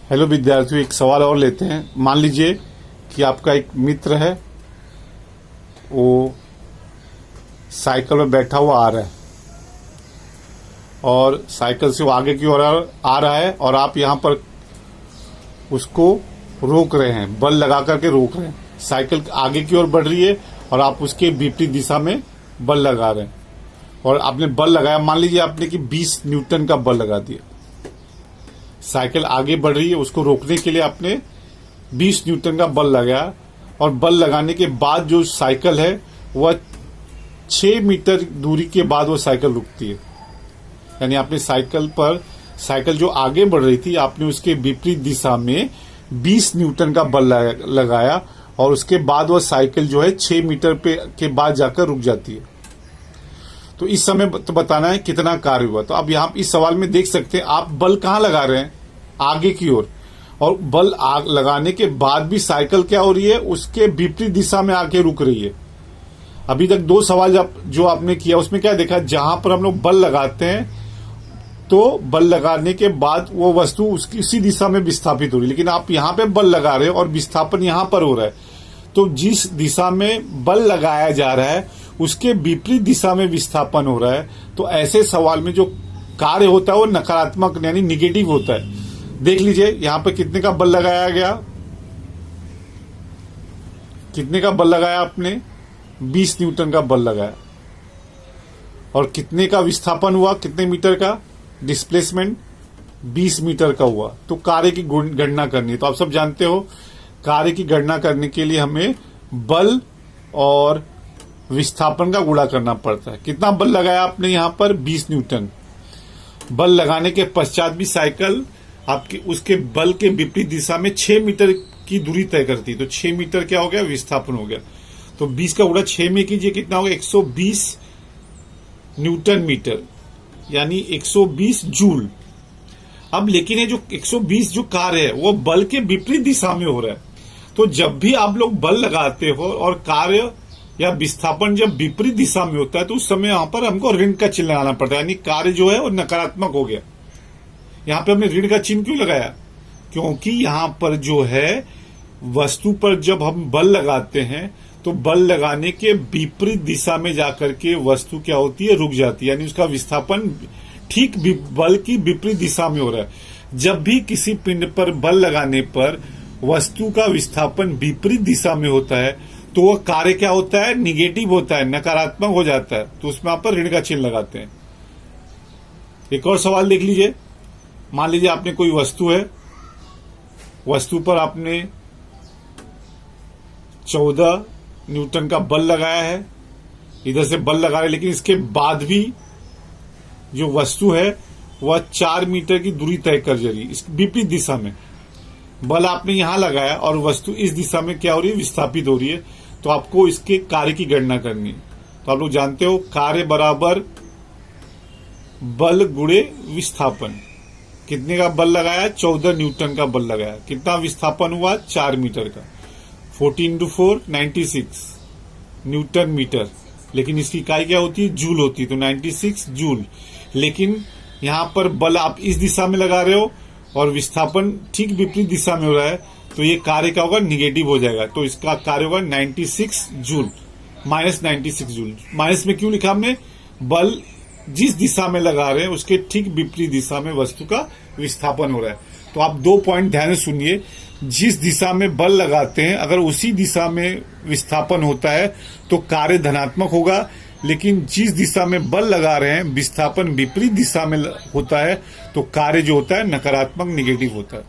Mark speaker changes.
Speaker 1: Hello विद्यार्थियों, एक सवाल और लेते हैं। मान लीजिए कि आपका एक मित्र है, वो साइकिल में बैठा हुआ आ रहा है और साइकिल से वो आगे की ओर आ रहा है और आप यहाँ पर उसको रोक रहे हैं, बल लगा करके रोक रहे हैं। साइकिल आगे की ओर बढ़ रही है और आप उसके विपरीत दिशा में बल लगा रहे हैं और आपने बल लगाया। मान लीजिए आपने कि 20 न्यूटन का बल लगा दिया। साइकिल आगे बढ़ रही है, उसको रोकने के लिए आपने 20 न्यूटन का बल लगाया और बल लगाने के बाद जो साइकिल है वह 6 मीटर दूरी के बाद वो साइकिल रुकती है। यानी आपने साइकिल जो आगे बढ़ रही थी, आपने उसके विपरीत दिशा में 20 न्यूटन का बल लगाया और उसके बाद वह साइकिल जो है 6 मीटर के बाद जाकर रुक जाती है। तो इस समय तो बताना है कितना कार्य हुआ। तो अब यहाँ इस सवाल में देख सकते हैं आप बल कहाँ लगा रहे हैं, आगे की ओर, और बल लगाने के बाद भी साइकिल क्या हो रही है, उसके विपरीत दिशा में आके रुक रही है। अभी तक 2 सवाल जो आपने किया उसमें क्या देखा, जहां पर हम लोग बल लगाते हैं तो बल लगाने के बाद वो वस्तु उसकी उसी दिशा में विस्थापित हो रही है, लेकिन आप यहाँ पे बल लगा रहे हो और विस्थापन यहाँ पर हो रहा है। तो जिस दिशा में बल लगाया जा रहा है उसके विपरीत दिशा में विस्थापन हो रहा है। तो ऐसे सवाल में जो कार्य होता है वो नकारात्मक यानी निगेटिव होता है। देख लीजिए यहाँ पे कितने का बल लगाया गया, कितने का बल लगाया आपने, 20 न्यूटन का बल लगाया और कितने का विस्थापन हुआ, कितने मीटर का डिस्प्लेसमेंट, 20 मीटर का हुआ। तो कार्य की गणना करनी है। तो आप सब जानते हो कार्य की गणना करने के लिए हमें बल और विस्थापन का गुणा करना पड़ता है। कितना बल लगाया आपने यहाँ पर, 20 न्यूटन। बल लगाने के पश्चात भी साइकिल आपके उसके बल के विपरीत दिशा में 6 मीटर की दूरी तय करती है। तो 6 मीटर क्या हो गया, विस्थापन हो गया। तो 20 का गुणा 6 में कीजिए, कितना होगा, 120 न्यूटन मीटर यानी 120 जूल। अब लेकिन ये जो 120 जो कार्य है वो बल के विपरीत दिशा में हो रहा है। तो जब भी आप लोग बल लगाते हो और कार्य या विस्थापन जब विपरीत दिशा में होता है तो उस समय यहां पर हमको ऋण का चिन्ह लगाना पड़ता है, यानी कार्य जो है वो नकारात्मक हो गया। यहां पे हमने ऋण का चिन्ह क्यों लगाया, क्योंकि यहां पर जो है वस्तु पर जब हम बल लगाते हैं तो बल लगाने के विपरीत दिशा में जाकर के वस्तु क्या होती है, रुक जाती है। यानी उसका विस्थापन ठीक बल की विपरीत दिशा में हो रहा है। जब भी किसी पिंड पर बल लगाने पर वस्तु का विस्थापन विपरीत दिशा में होता है तो वह कार्य क्या होता है, निगेटिव होता है, नकारात्मक हो जाता है। तो उसमें आप पर ऋण का चिन्ह लगाते हैं। एक और सवाल देख लीजिए। मान लीजिए आपने कोई वस्तु है, वस्तु पर आपने 14 न्यूटन का बल लगाया है, इधर से बल लगा रहे, लेकिन इसके बाद भी जो वस्तु है वह 4 मीटर की दूरी तय कर जा रही है, इस विपरीत दिशा में। बल आपने यहां लगाया और वस्तु इस दिशा में क्या हो रही है, विस्थापित हो रही है। तो आपको इसके कार्य की गणना करनी है। तो आप लोग जानते हो कार्य बराबर बल गुणे विस्थापन। कितने का बल लगाया, 14 न्यूटन का बल लगाया, कितना विस्थापन हुआ, 4 मीटर का। 14 × 4 96 न्यूटन मीटर, लेकिन इसकी इकाई क्या होती है, जूल होती है। तो 96 जूल। लेकिन यहां पर बल आप इस दिशा में लगा रहे हो और विस्थापन ठीक विपरीत दिशा में हो रहा है, तो ये कार्य क्या होगा, निगेटिव हो जाएगा। तो इसका कार्य होगा 96 जूल, -96 जूल। माइनस में क्यों लिखा हमने, बल जिस दिशा में लगा रहे हैं उसके ठीक विपरीत दिशा में वस्तु का विस्थापन हो रहा है। तो आप 2 पॉइंट ध्यान से सुनिए। जिस दिशा में बल लगाते हैं अगर उसी दिशा में विस्थापन होता है तो कार्य धनात्मक होगा, लेकिन जिस दिशा में बल लगा रहे हैं विस्थापन विपरीत दिशा में होता है तो कार्य जो होता है नकारात्मक, निगेटिव होता है।